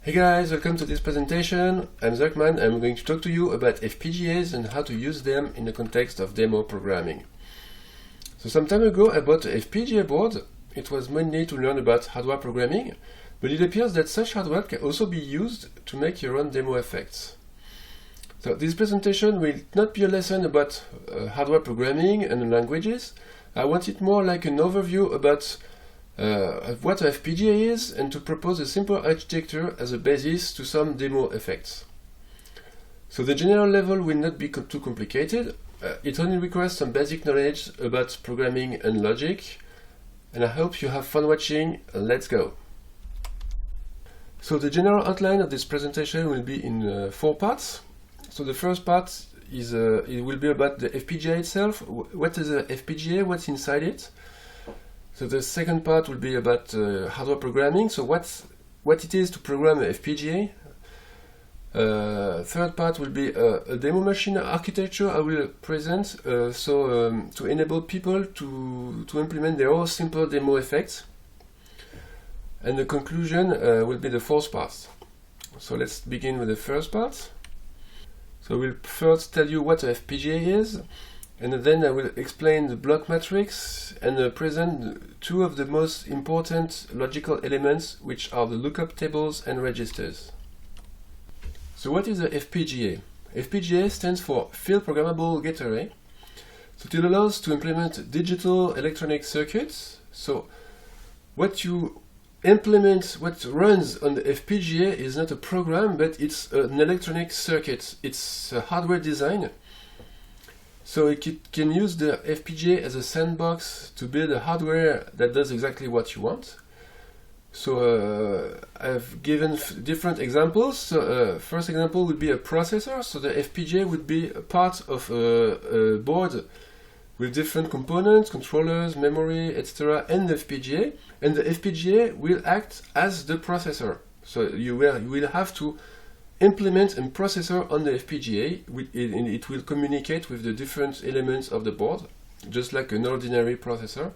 Hey guys, welcome to this presentation. I'm Zuckman. I'm going to talk to you about FPGAs and how to use them in the context of demo programming. So some time ago I bought a FPGA board. It was mainly to learn about hardware programming, but it appears that such hardware can also be used to make your own demo effects. So this presentation will not be a lesson about hardware programming and languages. I want it more like an overview about what a FPGA is and to propose a simple architecture as a basis to some demo effects. So the general level will not be too complicated. It only requires some basic knowledge about programming and logic, and I hope you have fun watching. Let's go! So the general outline of this presentation will be in 4 parts. So the first part is it will be about the FPGA itself. What is a FPGA? What's inside it? So the second part will be about hardware programming, so what it is to program a FPGA. Third part will be a demo machine architecture I will present, to enable people to implement their own simple demo effects. And the conclusion will be the fourth part. So let's begin with the first part. So we'll first tell you what a FPGA is, and then I will explain the block matrix and present 2 of the most important logical elements, which are the lookup tables and registers. So what is a FPGA? FPGA stands for Field Programmable Gate Array. So it allows to implement digital electronic circuits. So what you implement, what runs on the FPGA is not a program, but it's an electronic circuit. It's a hardware design. So it can use the FPGA as a sandbox to build a hardware that does exactly what you want. So I've given different examples. So first example would be a processor. So the FPGA would be a part of a board with different components, controllers, memory, etc. and the FPGA. And the FPGA will act as the processor. So you will have to implement a processor on the FPGA, and it will communicate with the different elements of the board, just like an ordinary processor.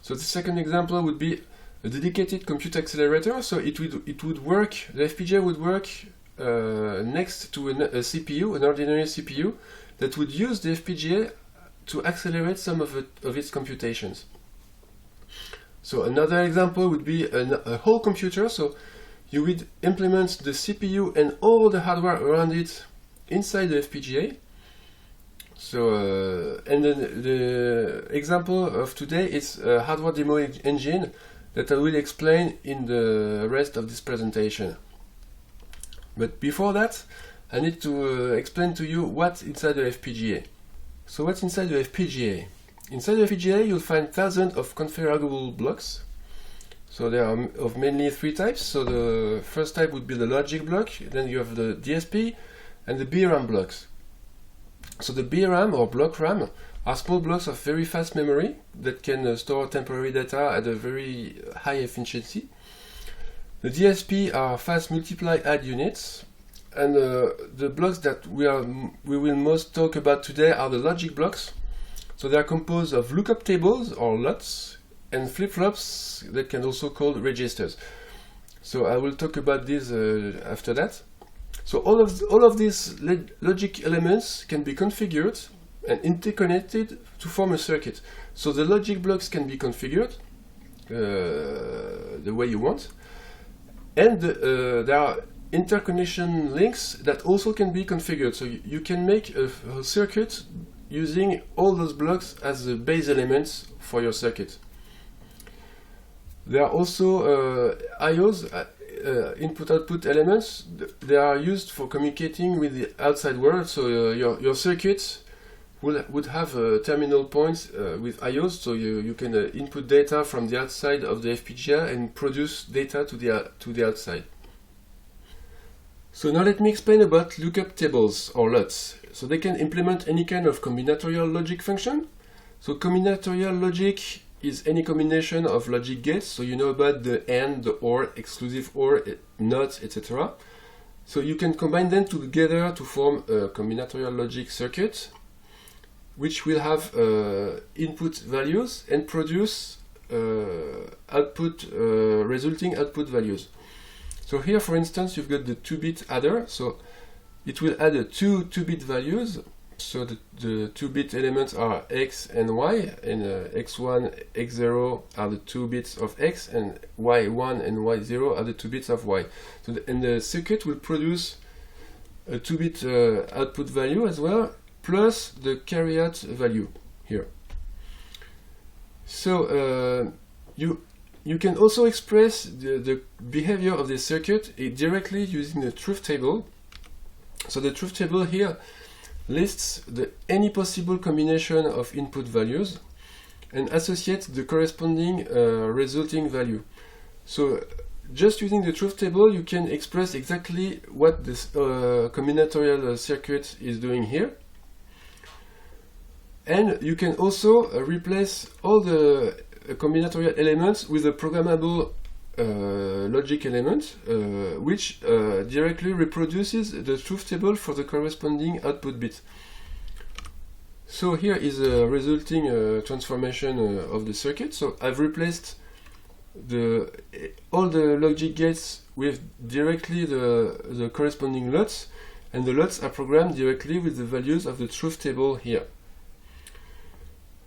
So the second example would be a dedicated compute accelerator. So it would work, the FPGA would work next to a CPU, an ordinary CPU, that would use the FPGA to accelerate some of its computations. So another example would be a whole computer. So you would implement the CPU and all the hardware around it inside the FPGA. So, and then the example of today is a hardware demo engine that I will explain in the rest of this presentation. But before that, I need to explain to you what's inside the FPGA. So what's inside the FPGA? Inside the FPGA you'll find thousands of configurable blocks. So there are of mainly 3 types. So the first type would be the logic block, then you have the DSP and the BRAM blocks. So the BRAM or block RAM are small blocks of very fast memory that can store temporary data at a very high efficiency. The DSP are fast multiply add units, and the blocks that we will most talk about today are the logic blocks. So they are composed of lookup tables or LUTs and flip-flops that can also called registers. So I will talk about this after that. So all of these logic elements can be configured and interconnected to form a circuit. So the logic blocks can be configured the way you want, and there are interconnection links that also can be configured. So you can make a circuit using all those blocks as the base elements for your circuit. There are also IOs, input-output elements. They are used for communicating with the outside world. So your circuit would have terminal points with IOs, so you can input data from the outside of the FPGA and produce data to the outside. So now let me explain about lookup tables or LUTs. So they can implement any kind of combinatorial logic function. So combinatorial logic is any combination of logic gates. So you know about the AND, the OR, exclusive OR, NOT, etc. So you can combine them together to form a combinatorial logic circuit, which will have input values and produce resulting output values. So here, for instance, you've got the 2-bit adder, so it will add two 2-bit values. So the 2-bit elements are x and y, and x1, x0 are the 2 bits of x, and y1 and y0 are the 2 bits of y. So and the circuit will produce a 2-bit output value as well, plus the carry-out value here. So you can also express the behavior of the circuit directly using the truth table. So the truth table here lists any possible combination of input values and associates the corresponding resulting value. So just using the truth table, you can express exactly what this combinatorial circuit is doing here. And you can also replace all the combinatorial elements with a programmable logic element, which directly reproduces the truth table for the corresponding output bit. So here is a resulting transformation of the circuit. So I've replaced all the logic gates with directly the corresponding LUTs, and the LUTs are programmed directly with the values of the truth table here.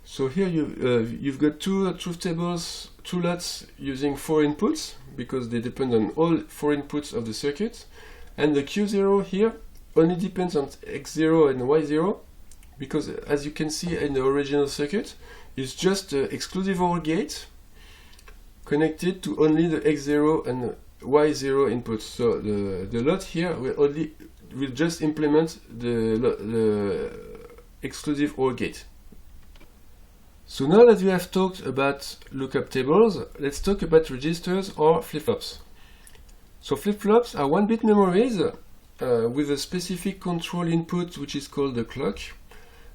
So here you've got two truth tables, two LUTs using 4 inputs, because they depend on all 4 inputs of the circuit. And the Q0 here only depends on X0 and Y0, because as you can see in the original circuit, it's just an exclusive OR gate connected to only the X0 and Y0 inputs. So the LUT here will just implement the exclusive OR gate. So now that we have talked about lookup tables, let's talk about registers or flip-flops. So flip-flops are 1-bit memories with a specific control input, which is called the clock.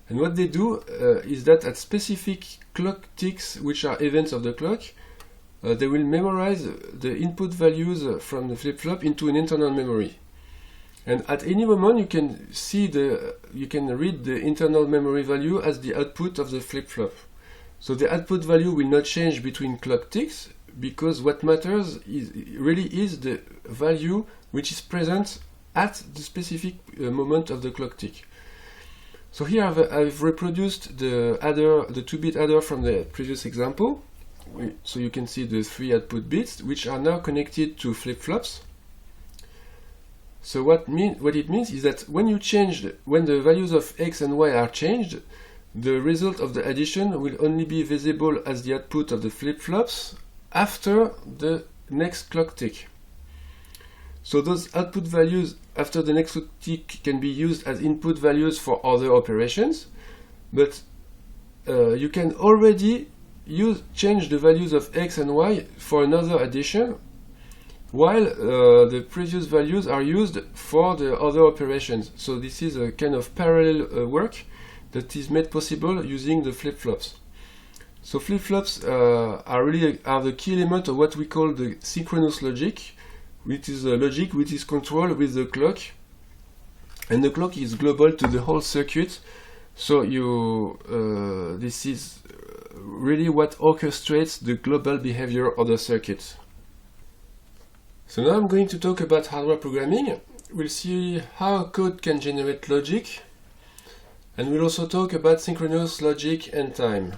And what they do is that at specific clock ticks, which are events of the clock, they will memorize the input values from the flip-flop into an internal memory. And at any moment you can read the internal memory value as the output of the flip-flop. So the output value will not change between clock ticks, because what matters really is the value which is present at the specific moment of the clock tick. So here I've reproduced the 2-bit adder from the previous example. So you can see the 3 output bits, which are now connected to flip-flops. So what it means is that when the values of x and y are changed, the result of the addition will only be visible as the output of the flip-flops after the next clock tick. So those output values after the next clock tick can be used as input values for other operations, but you can already change the values of x and y for another addition, while the previous values are used for the other operations. So this is a kind of parallel work that is made possible using the flip-flops. So flip-flops are the key element of what we call the synchronous logic, which is a logic which is controlled with the clock, and the clock is global to the whole circuit. So this is really what orchestrates the global behavior of the circuit. So now I'm going to talk about hardware programming. We'll see how code can generate logic, and we'll also talk about synchronous logic and time.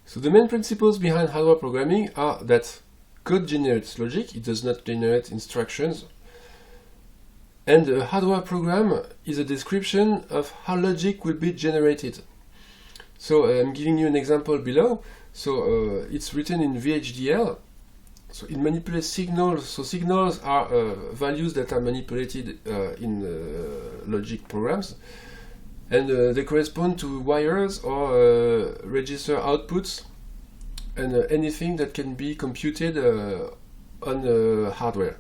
So the main principles behind hardware programming are that code generates logic, it does not generate instructions. And a hardware program is a description of how logic will be generated. So I'm giving you an example below. So it's written in VHDL. So it manipulates signals. So signals are values that are manipulated in logic programs. And they correspond to wires or register outputs and anything that can be computed on hardware.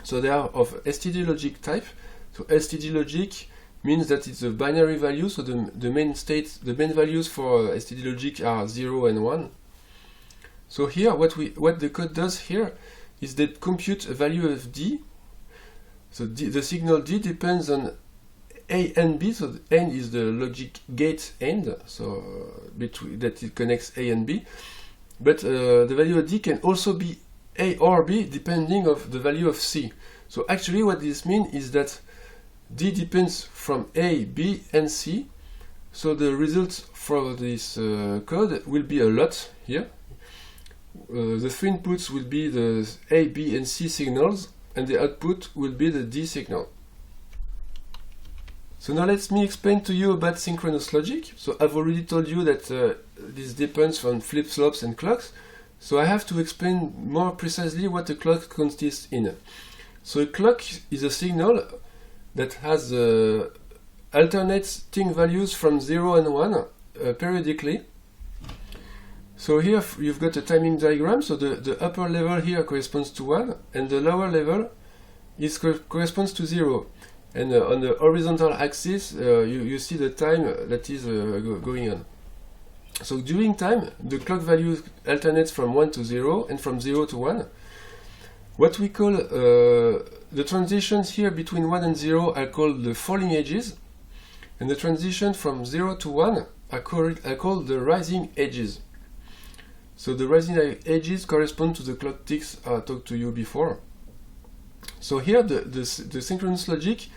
So they are of STD logic type. So STD logic means that it's a binary value. So the main values for STD logic are 0 and 1. So here, what the code does here is that compute a value of D. So the signal D depends on A and B. So the N is the logic gate end, so that it connects A and B. But the value of D can also be A or B depending of the value of C. So actually what this means is that D depends from A, B and C. So the result for this code will be a lot here. The three inputs will be the A, B and C signals, and the output will be the D signal. So now let me explain to you about synchronous logic. So I've already told you that this depends on flip-flops and clocks. So I have to explain more precisely what a clock consists in. So a clock is a signal that has alternating values from 0 and 1 periodically. So here you've got a timing diagram. So the upper level here corresponds to 1 and the lower level corresponds to 0. And on the horizontal axis you see the time that is going on. So during time the clock value alternates from 1 to 0 and from 0 to 1. What we call the transitions here between 1 and 0 are called the falling edges, and the transition from 0 to 1 are called the rising edges. So the rising edges correspond to the clock ticks I talked to you before. So here the synchronous logic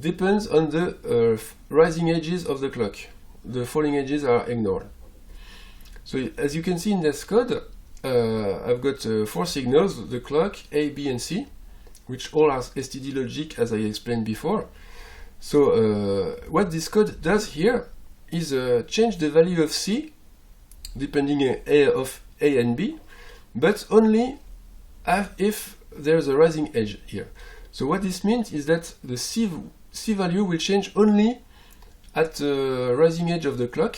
depends on the rising edges of the clock. The falling edges are ignored. So as you can see in this code, I've got 4 signals, the clock, A, B and C, which all are STD logic as I explained before. So what this code does here is change the value of C depending of A and B, but only if there's a rising edge here. So what this means is that the C value will change only at the rising edge of the clock,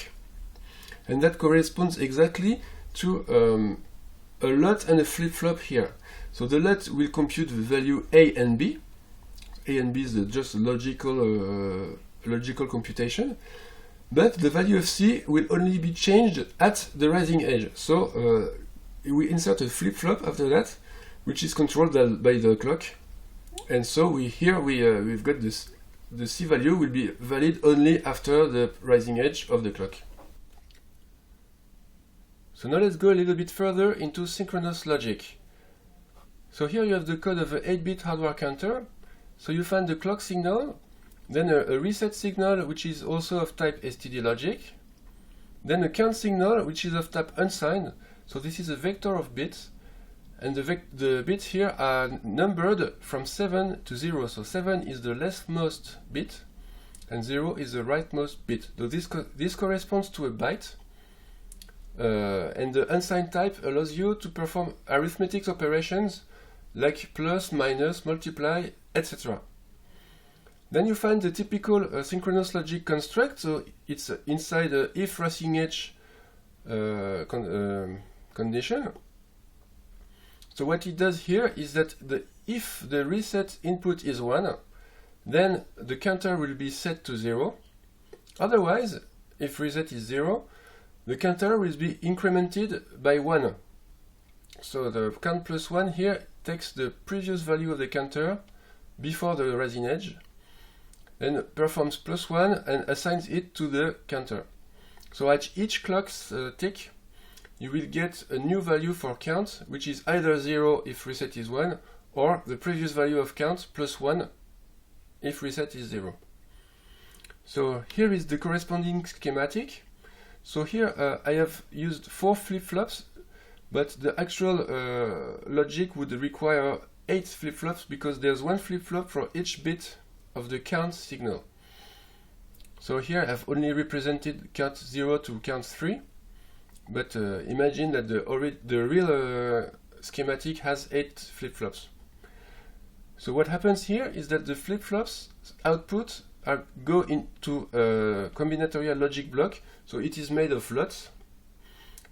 and that corresponds exactly to a LOT and a flip-flop here. So the LOT will compute the value A and B. A and B is just a logical computation, but the value of C will only be changed at the rising edge. So we insert a flip-flop after that, which is controlled by the clock, and so we've got this. The C value will be valid only after the rising edge of the clock. So now let's go a little bit further into synchronous logic. So here you have the code of an 8-bit hardware counter. So you find the clock signal, then a reset signal which is also of type STD logic, then a count signal which is of type unsigned. So this is a vector of bits, and the bits here are numbered from 7 to 0. So 7 is the leftmost bit and 0 is the rightmost bit. So this corresponds to a byte. And the unsigned type allows you to perform arithmetic operations like plus, minus, multiply, etc. Then you find the typical synchronous logic construct. So it's inside the if rising edge condition. So what it does here is that if the reset input is 1, then the counter will be set to 0. Otherwise, if reset is 0, the counter will be incremented by 1. So the count plus 1 here takes the previous value of the counter before the rising edge, and performs plus 1 and assigns it to the counter. So at each clock's tick, you will get a new value for count, which is either 0 if reset is 1, or the previous value of count plus 1 if reset is 0. So here is the corresponding schematic. So here I have used 4 flip-flops, but the actual logic would require 8 flip-flops because there's 1 flip-flop for each bit of the count signal. So here I've only represented count 0 to count 3. But imagine that the real schematic has 8 flip-flops. So what happens here is that the flip-flops output go into a combinatorial logic block. So it is made of LOTs,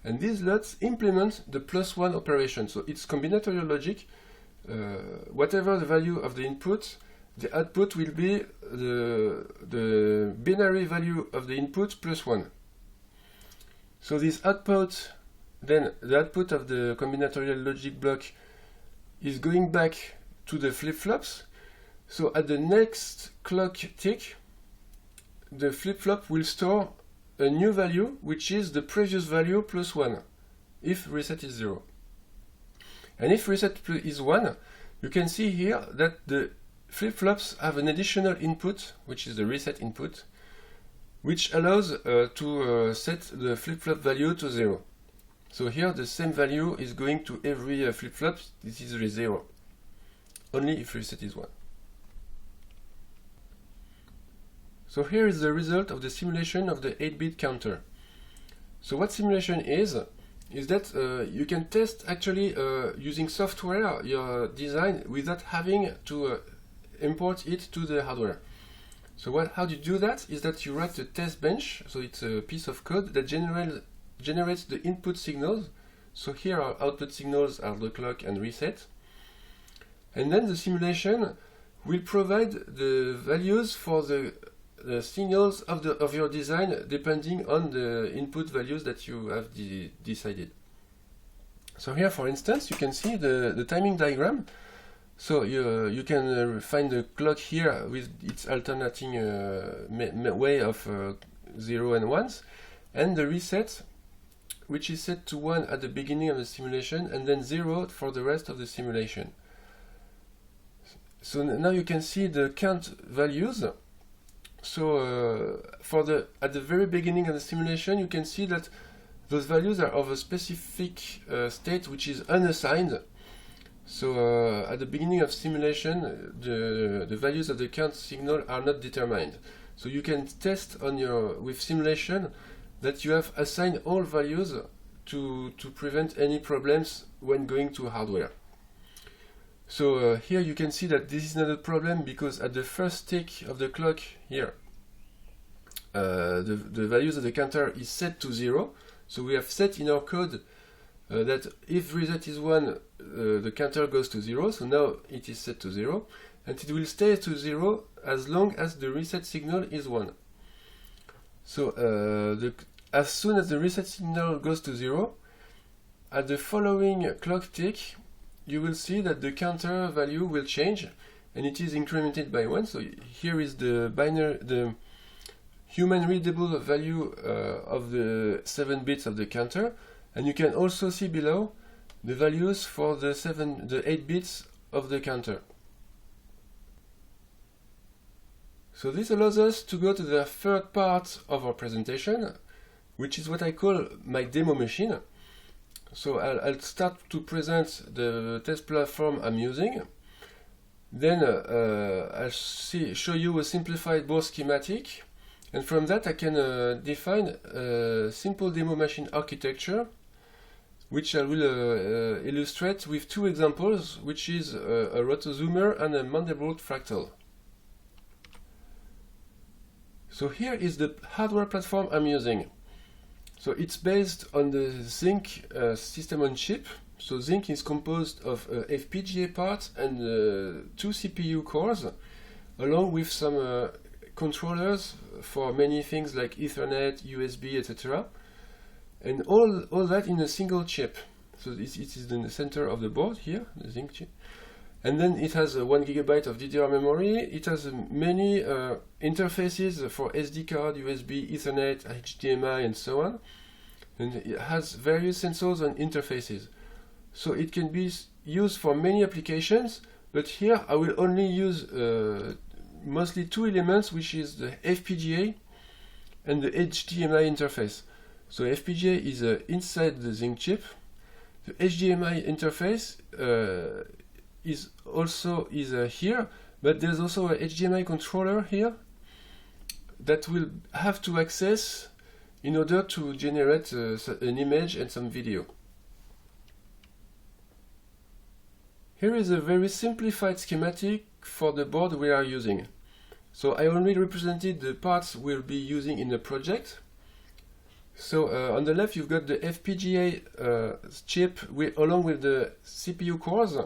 and these LOTs implement the plus 1 operation. So it's combinatorial logic. Whatever the value of the input, the output will be the binary value of the input plus 1. So this output, then the output of the combinatorial logic block is going back to the flip-flops. So at the next clock tick, the flip-flop will store a new value, which is the previous value plus 1, if reset is 0. And if reset is 1, you can see here that the flip-flops have an additional input, which is the reset input, which allows to set the flip-flop value to 0. So here the same value is going to every flip-flop. This is the 0, only if reset is 1. So here is the result of the simulation of the 8-bit counter. So what simulation is that you can test actually using software your design without having to import it to the hardware. So how do you do that? Is that you write a test bench, so it's a piece of code that generates the input signals. So here our output signals are the clock and reset. And then the simulation will provide the values for the signals of your design depending on the input values that you have decided. So here, for instance, you can see the timing diagram. So you can find the clock here with its alternating way of 0 and 1s, and the reset, which is set to 1 at the beginning of the simulation and then 0 for the rest of the simulation. So now you can see the count values. So at the very beginning of the simulation, you can see that those values are of a specific state which is unassigned. So at the beginning of simulation, the values of the count signal are not determined. So you can test with simulation that you have assigned all values to prevent any problems when going to hardware. So here you can see that this is not a problem, because at the first tick of the clock here, the values of the counter is set to 0. So we have set in our code that if reset is 1, the counter goes to 0. So now it is set to 0, and it will stay to 0 as long as the reset signal is 1. So as soon as the reset signal goes to 0, at the following clock tick, you will see that the counter value will change, and it is incremented by 1. So here is the human readable value of the 7 bits of the counter, and you can also see below the values for the 8 bits of the counter. So this allows us to go to the third part of our presentation, which is what I call my demo machine. So I'll start to present the test platform I'm using. Then I'll show you a simplified board schematic, and from that I can define a simple demo machine architecture, which I will illustrate with 2 examples, which is a rotozoomer and a Mandelbrot fractal. So here is the hardware platform I'm using. So it's based on the Zynq system on chip. So Zynq is composed of FPGA part and 2 CPU cores, along with some controllers for many things like Ethernet, USB, etc. And all that in a single chip. So it is in the center of the board here, the Zynq chip. And then it has 1 GB of DDR memory. It has many interfaces for SD card, USB, Ethernet, HDMI, and so on. And it has various sensors and interfaces. So it can be used for many applications, but here I will only use mostly 2 elements, which is the FPGA and the HDMI interface. So FPGA is inside the Zynq chip. The HDMI interface is here, but there's also a HDMI controller here that will have to access in order to generate an image and some video. Here is a very simplified schematic for the board we are using. So I already represented the parts we'll be using in the project. So on the left you've got the FPGA chip along with the CPU cores.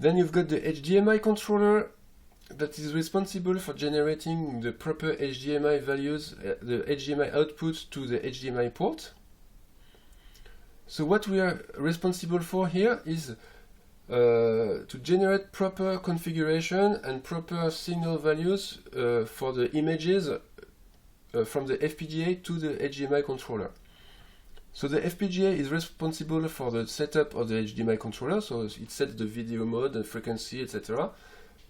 Then you've got the HDMI controller that is responsible for generating the proper HDMI values, the HDMI output to the HDMI port. So what we are responsible for here is to generate proper configuration and proper signal values for the images from the FPGA to the HDMI controller. So the FPGA is responsible for the setup of the HDMI controller, so it sets the video mode, the frequency, etc.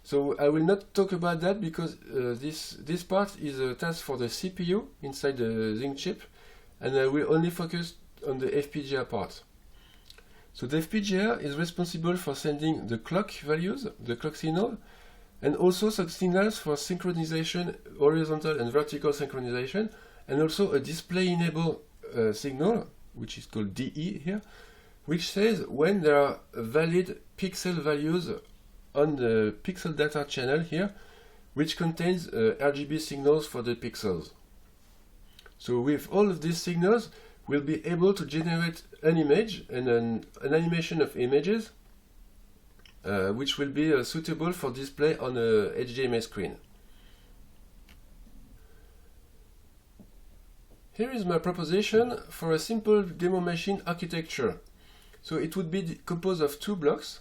So I will not talk about that because this part is a task for the CPU inside the Zynq chip, and I will only focus on the FPGA part. So the FPGA is responsible for sending the clock values, the clock signal, and also some signals for synchronization, horizontal and vertical synchronization, and also a display enable signal, which is called DE here, which says when there are valid pixel values on the pixel data channel here, which contains RGB signals for the pixels. So with all of these signals, we'll be able to generate an image and an animation of images, which will be suitable for display on a HDMI screen. Here is my proposition for a simple demo machine architecture. So it would be composed of two blocks.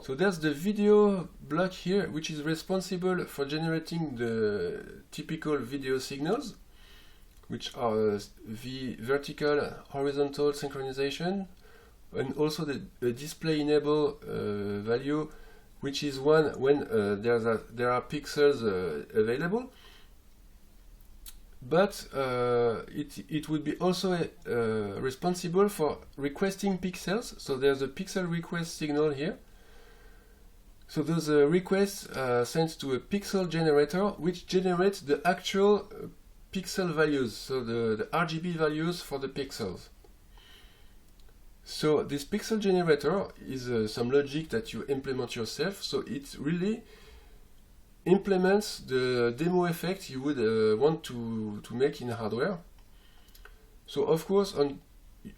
So there's the video block here, which is responsible for generating the typical video signals, which are the vertical, horizontal synchronization, and also the display enable value, which is one when there are pixels available. But it would be also responsible for requesting pixels. So there's a pixel request signal here. So those requests are sent to a pixel generator, which generates the actual pixel values, so the RGB values for the pixels. So this pixel generator is some logic that you implement yourself, so it really implements the demo effect you would want to make in hardware. So of course on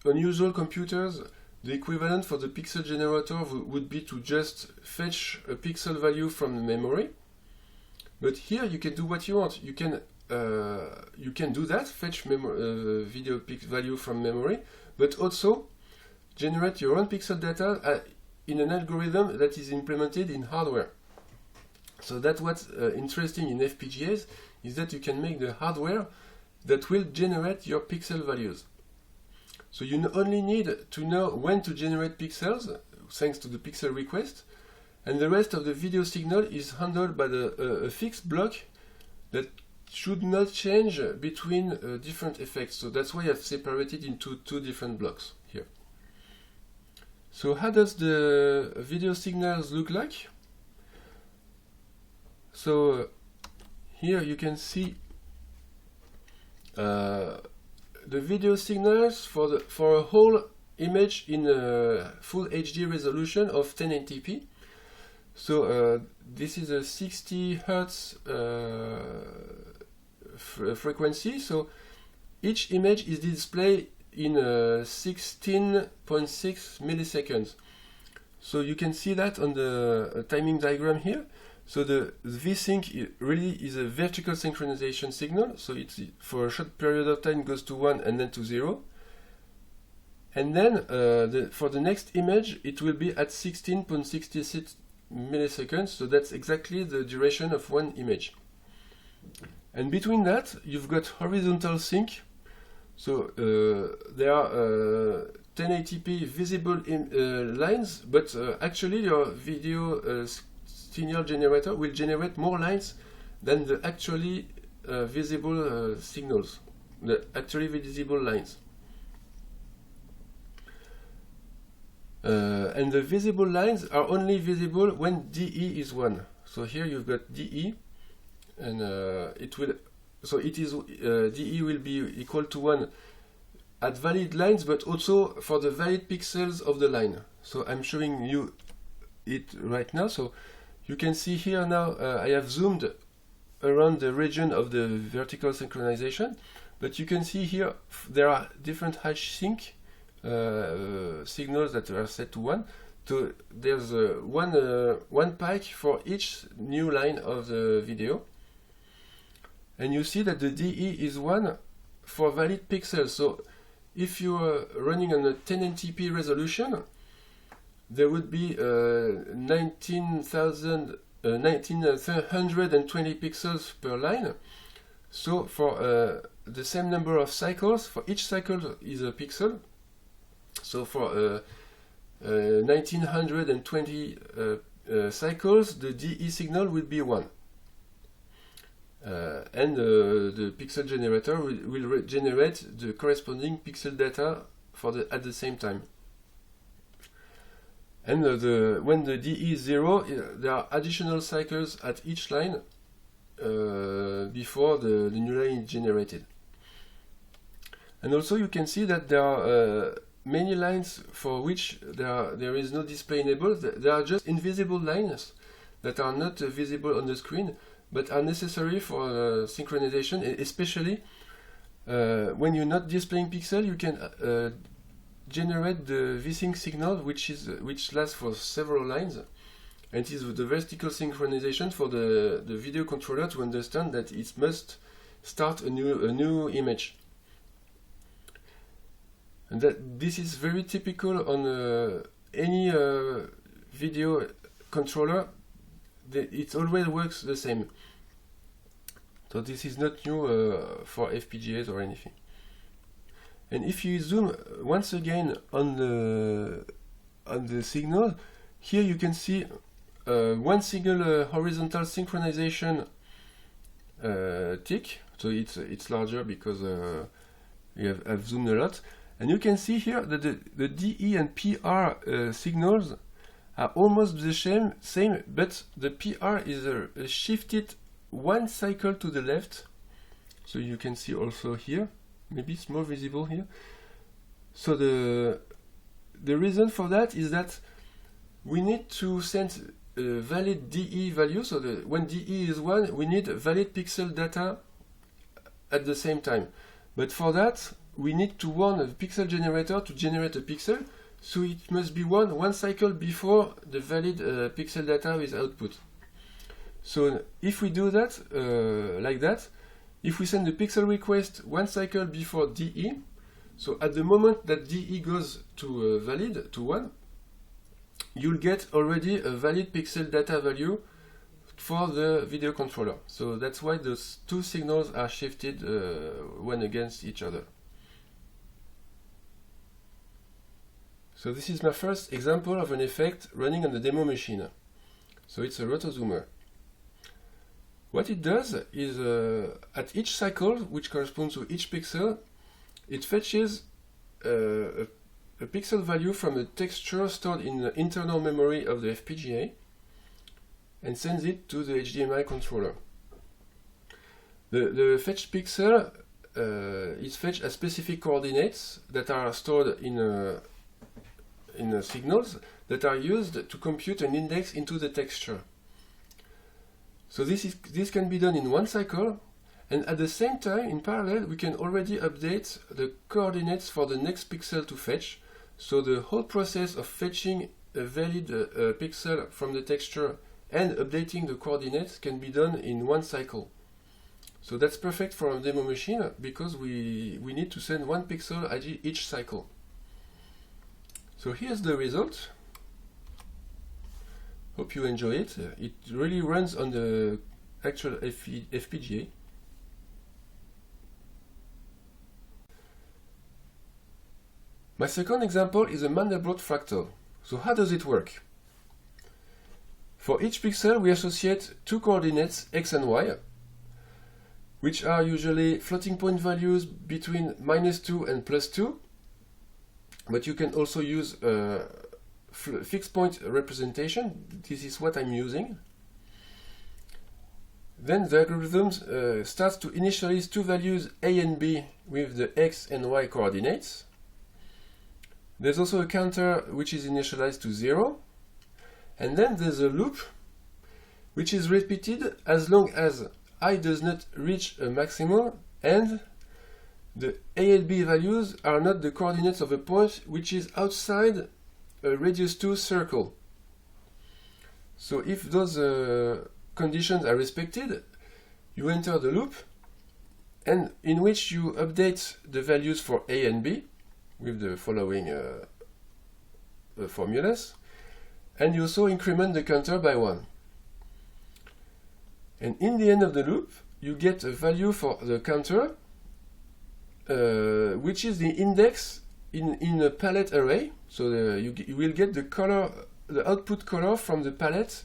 usual computers, the equivalent for the pixel generator would be to just fetch a pixel value from the memory. But here you can do what you want. You can do that, fetch video value from memory, but also generate your own pixel data in an algorithm that is implemented in hardware. So that's what's interesting in FPGAs, is that you can make the hardware that will generate your pixel values. So you only need to know when to generate pixels, thanks to the pixel request, and the rest of the video signal is handled by a fixed block that should not change between different effects. So that's why I've separated into two different blocks here. So how does the video signals look like? So here you can see the video signals for a whole image in a full HD resolution of 1080p. So this is a 60 Hertz frequency. So each image is displayed in 16.6 milliseconds. So you can see that on the timing diagram here. So the VSync really is a vertical synchronization signal. So it's for a short period of time goes to 1 and then to 0. And then for the next image, it will be at 16.66 milliseconds. So that's exactly the duration of one image. And between that, you've got horizontal sync. So there are 1080p visible lines, but actually your video signal generator will generate more lines than the actually visible signals, the actually visible lines. And the visible lines are only visible when DE is 1. So here you've got DE, and DE will be equal to 1 at valid lines, but also for the valid pixels of the line. So I'm showing you it right now. So you can see here now I have zoomed around the region of the vertical synchronization, but you can see here there are different hash sync signals that are set to 1. So there's one pike for each new line of the video. And you see that the DE is 1 for valid pixels. So if you are running on a 1080p resolution, there would be 1920 pixels per line. So for the same number of cycles. For each cycle is a pixel. So for 1920 cycles, the DE signal will be 1. And the pixel generator will generate the corresponding pixel data at the same time. And when the DE is 0, there are additional cycles at each line before the new line is generated. And also you can see that there are many lines for which there is no display enabled. There are just invisible lines that are not visible on the screen, but are necessary for synchronization, especially when you're not displaying pixel. You can generate the vsync signal, which lasts for several lines, and it is the vertical synchronization for the video controller to understand that it must start a new image. And that this is very typical on any video controller. It always works the same. So this is not new for FPGAs or anything. And if you zoom once again on the signal, here you can see one single horizontal synchronization tick. So it's larger because I've zoomed a lot. And you can see here that the DE and PR signals are almost the same, but the PR is shifted one cycle to the left. So you can see also here, maybe it's more visible here. So the reason for that is that we need to send a valid DE value. So when DE is 1, we need valid pixel data at the same time. But for that, we need to warn the pixel generator to generate a pixel, so it must be one cycle before the valid pixel data is output. So if we do that, like that, if we send the pixel request one cycle before DE, so at the moment that DE goes to valid, to 1, you'll get already a valid pixel data value for the video controller. So that's why those two signals are shifted one against each other. So this is my first example of an effect running on the demo machine. So it's a rotozoomer. What it does is at each cycle, which corresponds to each pixel, it fetches a pixel value from the texture stored in the internal memory of the FPGA and sends it to the HDMI controller. The fetched pixel is fetched at specific coordinates that are stored in signals that are used to compute an index into the texture. So this can be done in one cycle, and at the same time, in parallel, we can already update the coordinates for the next pixel to fetch. So the whole process of fetching a valid pixel from the texture and updating the coordinates can be done in one cycle. So that's perfect for a demo machine because we need to send one pixel at each cycle. So here's the result. Hope you enjoy it. It really runs on the actual FPGA. My second example is a Mandelbrot fractal. So how does it work? For each pixel we associate two coordinates x and y, which are usually floating point values between -2 and +2. But you can also use fixed point representation. This is what I'm using. Then the algorithm starts to initialize two values a and b with the x and y coordinates. There's also a counter which is initialized to 0. And then there's a loop which is repeated as long as I does not reach a maximum and the a and b values are not the coordinates of a point which is outside a radius 2 circle. So if those conditions are respected, you enter the loop, and in which you update the values for a and b with the following formulas, and you also increment the counter by 1. And in the end of the loop, you get a value for the counter, which is the index in a palette array. So you will get the color, the output color from the palette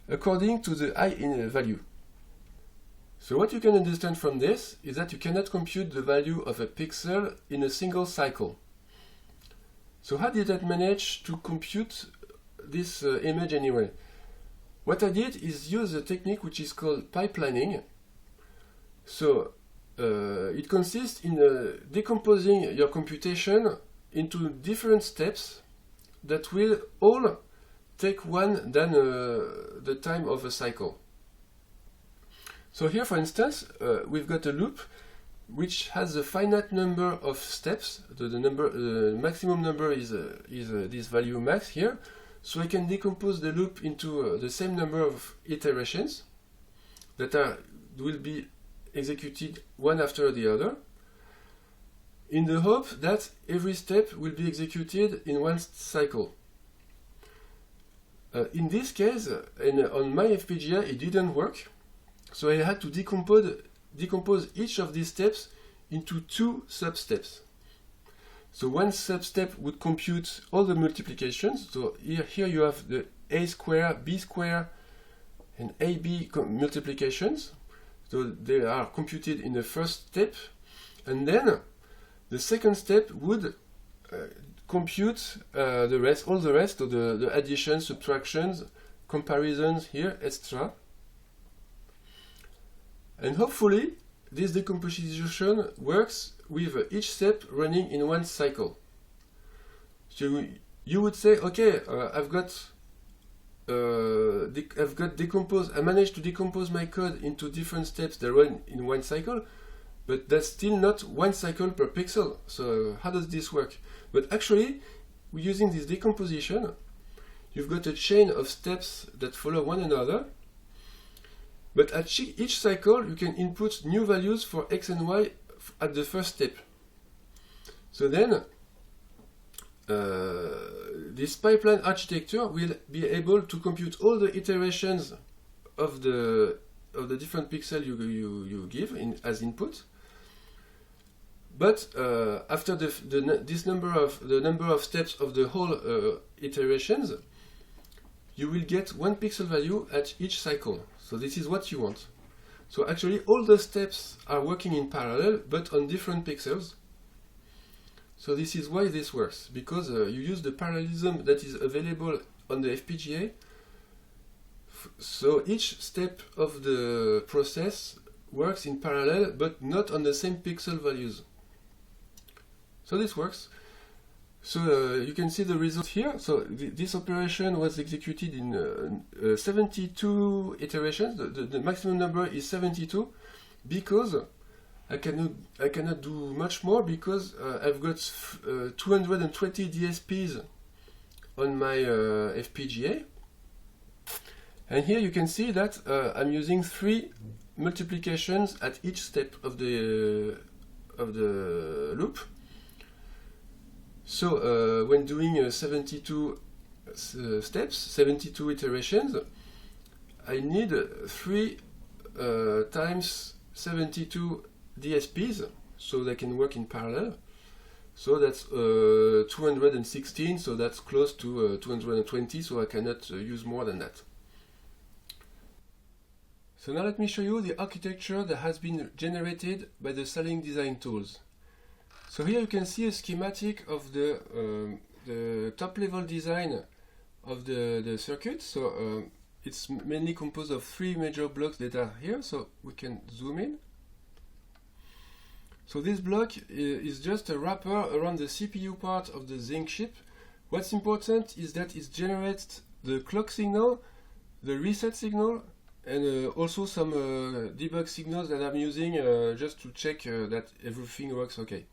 according to the I in value. So what you can understand from this is that you cannot compute the value of a pixel in a single cycle. So how did I manage to compute this image anyway? What I did is use a technique which is called pipelining. So it consists in decomposing your computation into different steps that will all take one than the time of a cycle. So here, for instance, we've got a loop which has a finite number of steps. The maximum number is this value max here. So I can decompose the loop into the same number of iterations that will be executed one after the other, in the hope that every step will be executed in one cycle. In this case, on my FPGA, it didn't work. So I had to decompose each of these steps into two sub-steps. So one sub-step would compute all the multiplications. So here you have the a square, b square, and ab multiplications. So they are computed in the first step. And then the second step would compute the rest, all the rest of the additions, subtractions, comparisons here, etc. And hopefully, this decomposition works with each step running in one cycle. So you would say, okay, I've decomposed. I managed to decompose my code into different steps that run in one cycle, but that's still not one cycle per pixel. So how does this work? But actually, using this decomposition, you've got a chain of steps that follow one another. But at each cycle, you can input new values for x and y at the first step. So then, this pipeline architecture will be able to compute all the iterations of the different pixels you give as input. But after the number of steps of the whole iterations, you will get one pixel value at each cycle. So this is what you want. So actually all the steps are working in parallel, but on different pixels. So this is why this works, because you use the parallelism that is available on the FPGA. So each step of the process works in parallel, but not on the same pixel values. So this works. So you can see the result here. So this operation was executed in 72 iterations. The maximum number is 72 because I cannot do much more because I've got 220 DSPs on my FPGA. And here you can see that I'm using 3 multiplications at each step of the loop. So when doing 72 steps, 72 iterations, I need 3 times 72 DSPs, so they can work in parallel. So that's 216, so that's close to 220, so I cannot use more than that. So now let me show you the architecture that has been generated by the Saling design tools. So here you can see a schematic of the top level design of the circuit. So it's mainly composed of 3 major blocks that are here, so we can zoom in. So this block is just a wrapper around the CPU part of the Zynq chip. What's important is that it generates the clock signal, the reset signal, and also some debug signals that I'm using just to check that everything works okay.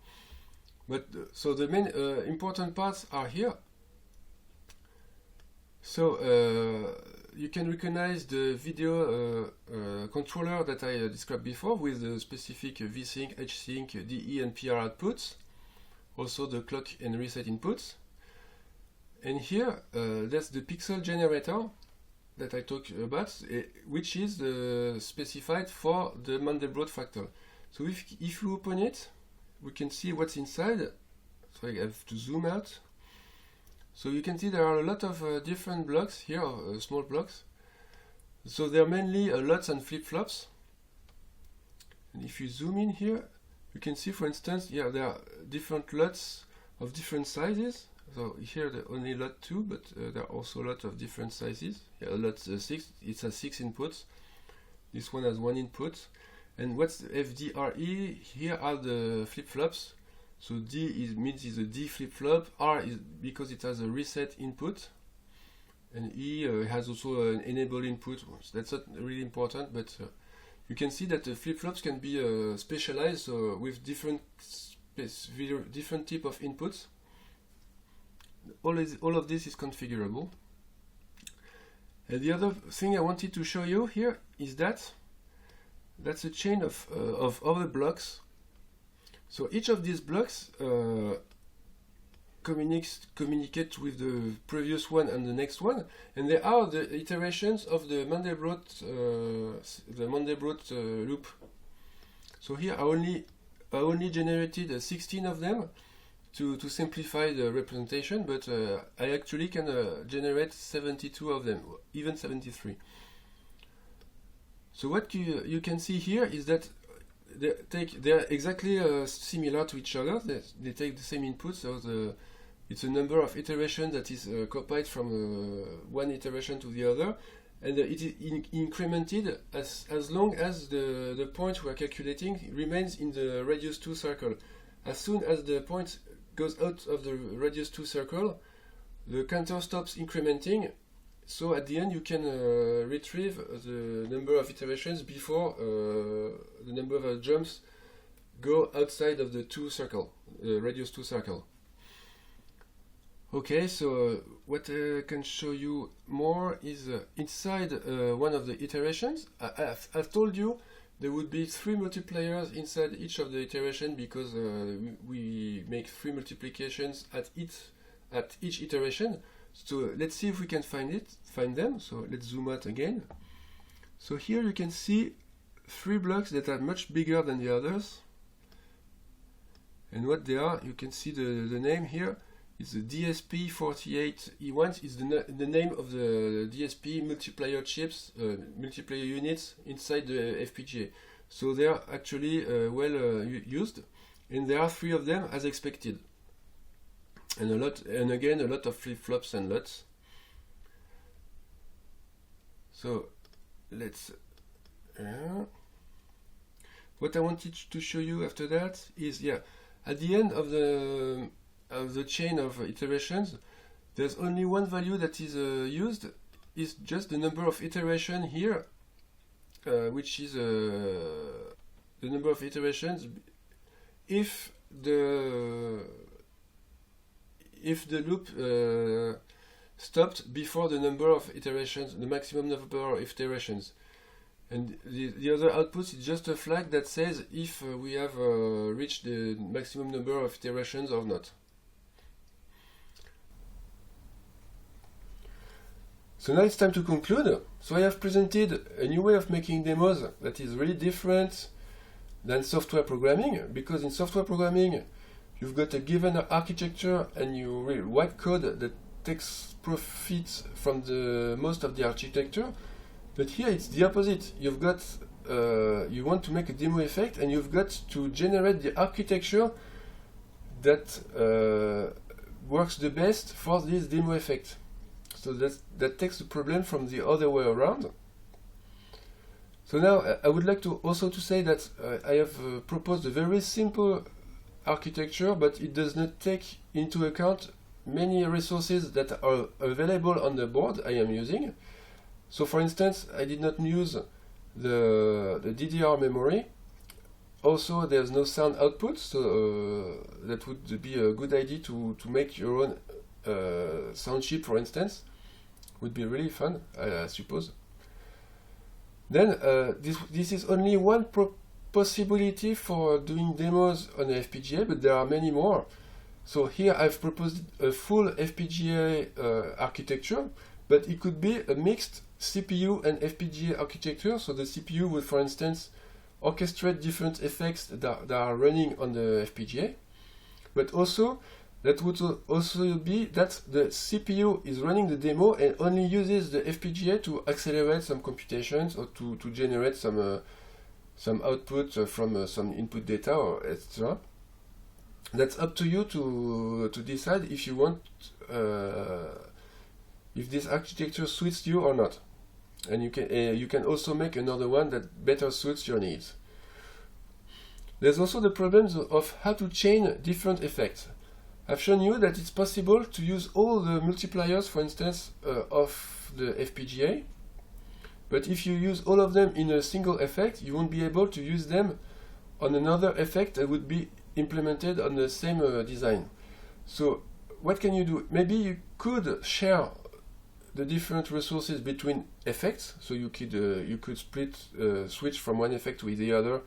But so the main important parts are here. So you can recognize the video controller that I described before with the specific VSync, HSync, DE and PR outputs, also the clock and reset inputs. And here that's the pixel generator that I talked about, which is specified for the Mandelbrot fractal. So if you open it, we can see what's inside. So I have to zoom out. So you can see there are a lot of different blocks here, small blocks. So they're mainly LUTs and flip-flops. And if you zoom in here, you can see, for instance, there are different LUTs of different sizes. So here the only LUT 2, but there are also a lot of different sizes. Here LUT 6, it has 6 inputs. This one has 1 input. And what's FDRE? Here are the flip-flops. So D means it's a D flip-flop. R is because it has a reset input. And E has also an enable input. So that's not really important, but you can see that the flip-flops can be specialized with different type of inputs. All of this is configurable. And the other thing I wanted to show you here is that's a chain of other blocks. So each of these blocks communicate with the previous one and the next one, and they are the iterations of the Mandelbrot loop. So here I only generated 16 of them to simplify the representation, but I actually can generate 72 of them, even 73. So what you can see here is that they're exactly similar to each other. They take the same input, so it's a number of iterations that is copied from one iteration to the other, and it is incremented as long as the point we are calculating remains in the radius 2 circle. As soon as the point goes out of the radius 2 circle, the counter stops incrementing. So at the end you can retrieve the number of iterations before the number of jumps go outside of the radius 2 circle. Okay, so what I can show you more is inside one of the iterations. I've told you there would be 3 multipliers inside each of the iteration because we make 3 multiplications at each iteration. So let's see if we can find them. So let's zoom out again. So here you can see 3 blocks that are much bigger than the others. And what they are, you can see the name here is the DSP48E1. Is the name of the DSP multiplier chips, multiplier units inside the FPGA. So they are actually well used, and there are 3 of them as expected. And again a lot of flip-flops and LUTs. So let's what I wanted to show you after that is at the end of the chain of iterations, there's only one value that is used, is just the number of iteration here, which is the number of iterations if the loop stopped before the number of iterations, the maximum number of iterations. And the other output is just a flag that says if we have reached the maximum number of iterations or not. So now it's time to conclude. So I have presented a new way of making demos that is really different than software programming, because in software programming you've got a given architecture and you write code that takes profit from most of the architecture. But here it's the opposite. You've got you want to make a demo effect, and you've got to generate the architecture that works the best for this demo effect. So that takes the problem from the other way around. So now I would like to also to say that I have proposed a very simple architecture, but it does not take into account many resources that are available on the board I am using. So for instance, I did not use the DDR memory. Also, there's no sound output, so that would be a good idea to make your own sound chip, for instance. Would be really fun, I suppose. Then this is only one possibility for doing demos on a FPGA, but there are many more. So here I've proposed a full FPGA architecture, but it could be a mixed CPU and FPGA architecture. So the CPU would, for instance, orchestrate different effects that are running on the FPGA, but also that would also be that the CPU is running the demo and only uses the FPGA to accelerate some computations or to generate some output from some input data or etc. That's up to you to decide if you want if this architecture suits you or not, and you can also make another one that better suits your needs. There's also the problems of how to chain different effects. I've shown you that it's possible to use all the multipliers, for instance, of the FPGA, but if you use all of them in a single effect, you won't be able to use them on another effect that would be implemented on the same design. So what can you do? Maybe you could share the different resources between effects, so you could switch from one effect to the other,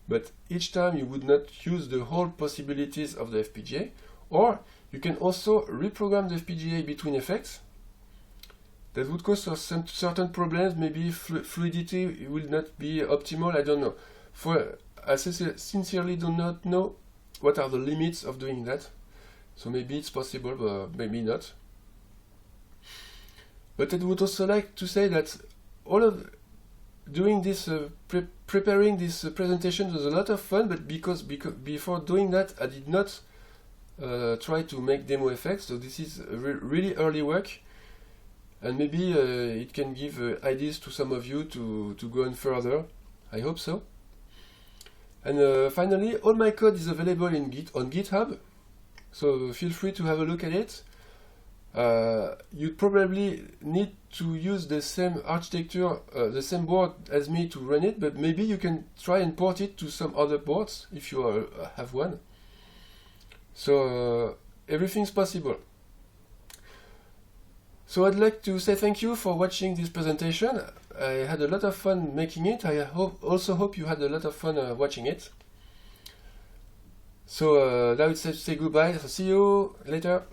but each time you would not use the whole possibilities of the FPGA. Or you can also reprogram the FPGA between effects. That would cause some certain problems. Maybe fluidity will not be optimal. I don't know. I sincerely do not know what are the limits of doing that. So maybe it's possible, but maybe not. But I would also like to say that doing this, preparing this presentation was a lot of fun. But because before doing that, I did not try to make demo effects, so this is really early work, and maybe it can give ideas to some of you to go on further. I hope so. And finally, all my code is available on GitHub, so feel free to have a look at it. You'd probably need to use the same architecture, the same board as me to run it, but maybe you can try and port it to some other boards if you have one. So everything's possible. So I'd like to say thank you for watching this presentation. I had a lot of fun making it. I also hope you had a lot of fun watching it. So now it's time to say goodbye. So see you later.